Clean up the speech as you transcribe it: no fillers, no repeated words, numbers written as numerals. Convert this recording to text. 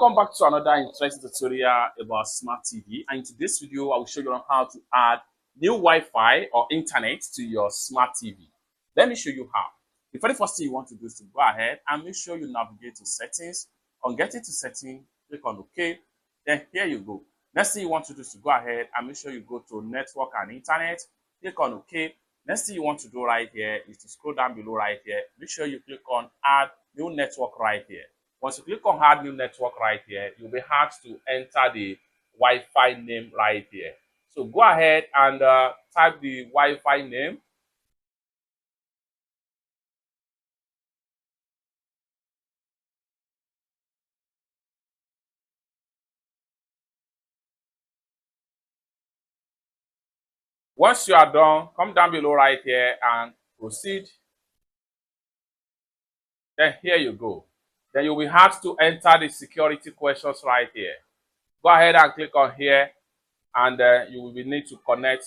Welcome back to another interesting tutorial about smart TV. And in today's video, I will show you on how to add new Wi-Fi or internet to your smart TV. Let me show you how. The very first thing you want to do is to go ahead and make sure you navigate to settings. On getting to settings, click on OK. Then here you go. Next thing you want to do is to go ahead and make sure you go to network and internet. Click on OK. Next thing you want to do right here is to scroll down below right here. Make sure you click on add new network right here. Once you click on add new network right here, you'll be asked to enter the Wi-Fi name right here. So go ahead and type the Wi-Fi name. Once you are done, come down below right here and proceed. Then here you go. Then you'll be asked to enter the security questions right here. Go ahead and click on here, and you will need to connect